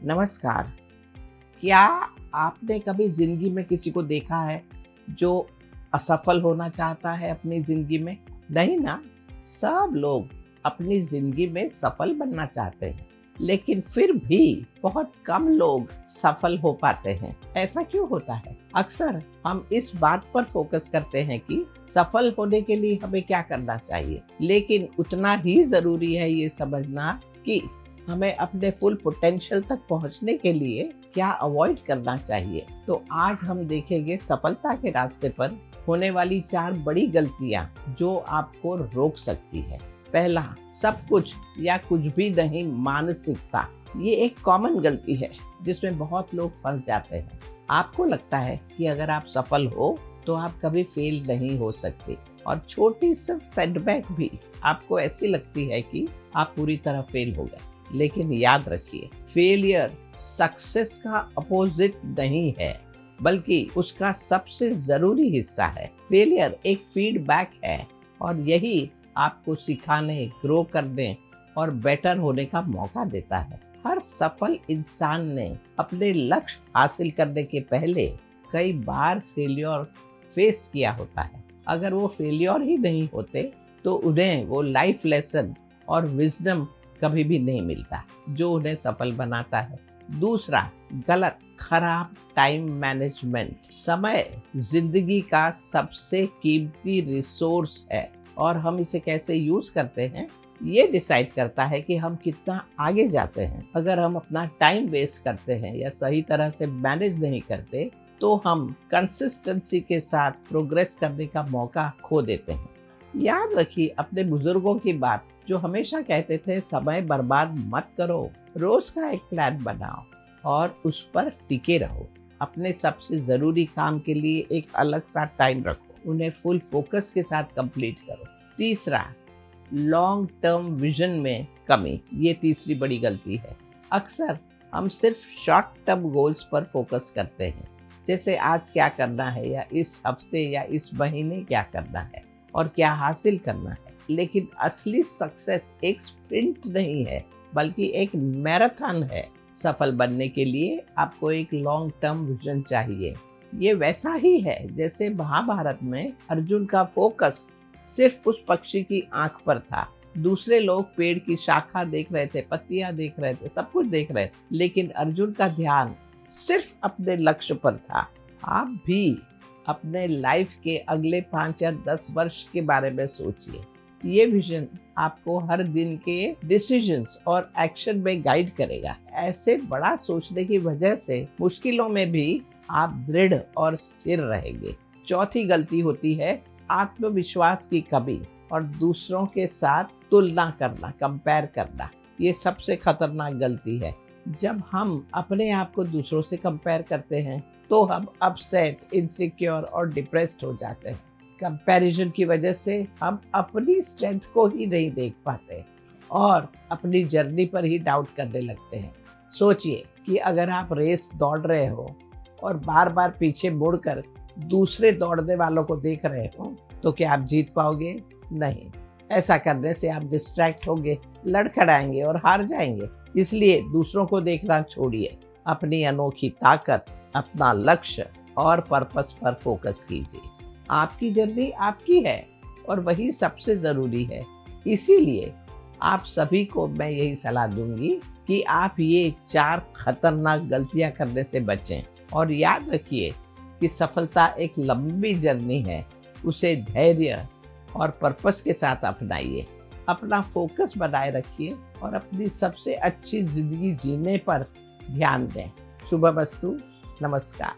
नमस्कार। क्या आपने कभी जिंदगी में किसी को देखा है जो असफल होना चाहता है अपनी जिंदगी में? नहीं ना। सब लोग अपनी जिंदगी में सफल बनना चाहते हैं, लेकिन फिर भी बहुत कम लोग सफल हो पाते हैं। ऐसा क्यों होता है? अक्सर हम इस बात पर फोकस करते हैं कि सफल होने के लिए हमें क्या करना चाहिए, लेकिन उतना ही जरूरी है ये समझना कि हमें अपने फुल पोटेंशियल तक पहुंचने के लिए क्या अवॉइड करना चाहिए। तो आज हम देखेंगे सफलता के रास्ते पर होने वाली 4 बड़ी गलतियां जो आपको रोक सकती है। पहला, सब कुछ या कुछ भी नहीं मानसिकता। ये एक कॉमन गलती है जिसमें बहुत लोग फंस जाते हैं। आपको लगता है कि अगर आप सफल हो तो आप कभी फेल नहीं हो सकते, और छोटी सी सेटबैक भी आपको ऐसी लगती है कि आप पूरी तरह फेल हो गए। लेकिन याद रखिए, फेलियर सक्सेस का अपोजिट नहीं है, बल्कि उसका सबसे जरूरी हिस्सा है। फेलियर एक फीडबैक है, और यही आपको सिखाने, ग्रो करने और बेटर होने का मौका देता है। हर सफल इंसान ने अपने लक्ष्य हासिल करने के पहले कई बार फेलियर फेस किया होता है। अगर वो फेलियर ही नहीं होते तो उन्हें वो लाइफ लेसन और विजडम कभी भी नहीं मिलता जो उन्हें सफल बनाता है। दूसरा, गलत खराब टाइम मैनेजमेंट। समय जिंदगी का सबसे कीमती रिसोर्स है, और हम इसे कैसे यूज करते हैं ये डिसाइड करता है कि हम कितना आगे जाते हैं। अगर हम अपना टाइम वेस्ट करते हैं या सही तरह से मैनेज नहीं करते तो हम कंसिस्टेंसी के साथ प्रोग्रेस करने का मौका खो देते हैं। याद रखिए अपने बुजुर्गों की बात, जो हमेशा कहते थे समय बर्बाद मत करो, रोज का एक प्लान बनाओ और उस पर टिके रहो। अपने सबसे जरूरी काम के लिए एक अलग सा टाइम रखो, उन्हें फुल फोकस के साथ कंप्लीट करो। तीसरा, लॉन्ग टर्म विजन में कमी। ये तीसरी बड़ी गलती है। अक्सर हम सिर्फ शॉर्ट टर्म गोल्स पर फोकस करते हैं, जैसे आज क्या करना है, या इस हफ्ते या इस महीने क्या करना है और क्या हासिल करना है। लेकिन असली सक्सेस एक स्प्रिंट नहीं है, बल्कि एक मैराथन है। सफल बनने के लिए आपको एक लॉन्ग टर्म विजन चाहिए। ये वैसा ही है जैसे महाभारत में अर्जुन का फोकस सिर्फ उस पक्षी की आंख पर था। दूसरे लोग पेड़ की शाखा देख रहे थे, पत्तियां देख रहे थे, सब कुछ देख रहे थे, लेकिन अर्जुन का ध्यान सिर्फ अपने लक्ष्य पर था। आप भी अपने लाइफ के अगले 5 या 10 वर्ष के बारे में सोचिए। ये विजन आपको हर दिन के डिसीजंस और एक्शन में गाइड करेगा। ऐसे बड़ा सोचने की वजह से मुश्किलों में भी आप दृढ़ और स्थिर रहेंगे। चौथी गलती होती है आत्मविश्वास की कमी और दूसरों के साथ तुलना करना, कंपेयर करना। ये सबसे खतरनाक गलती है। जब हम अपने आप को दूसरों से कंपेयर करते हैं तो हम अपसेट, इनसिक्योर और डिप्रेस्ड हो जाते हैं। कंपैरिजन की वजह से हम अपनी स्ट्रेंथ को ही नहीं देख पाते और अपनी जर्नी पर ही डाउट करने लगते हैं। सोचिए कि अगर आप रेस दौड़ रहे हो और बार बार पीछे मुड़कर दूसरे दौड़ने वालों को देख रहे हो, तो क्या आप जीत पाओगे? नहीं। ऐसा करने से आप डिस्ट्रैक्ट होंगे, लड़खड़ाएंगे और हार जाएंगे। इसलिए दूसरों को देखना छोड़िए, अपनी अनोखी ताकत, अपना लक्ष्य और पर्पस पर फोकस कीजिए। आपकी जर्नी आपकी है और वही सबसे ज़रूरी है। इसीलिए आप सभी को मैं यही सलाह दूंगी कि आप ये 4 खतरनाक गलतियां करने से बचें। और याद रखिए कि सफलता एक लंबी जर्नी है, उसे धैर्य और पर्पस के साथ अपनाइए। अपना फोकस बनाए रखिए और अपनी सबसे अच्छी ज़िंदगी जीने पर ध्यान दें। शुभमस्तु। नमस्कार।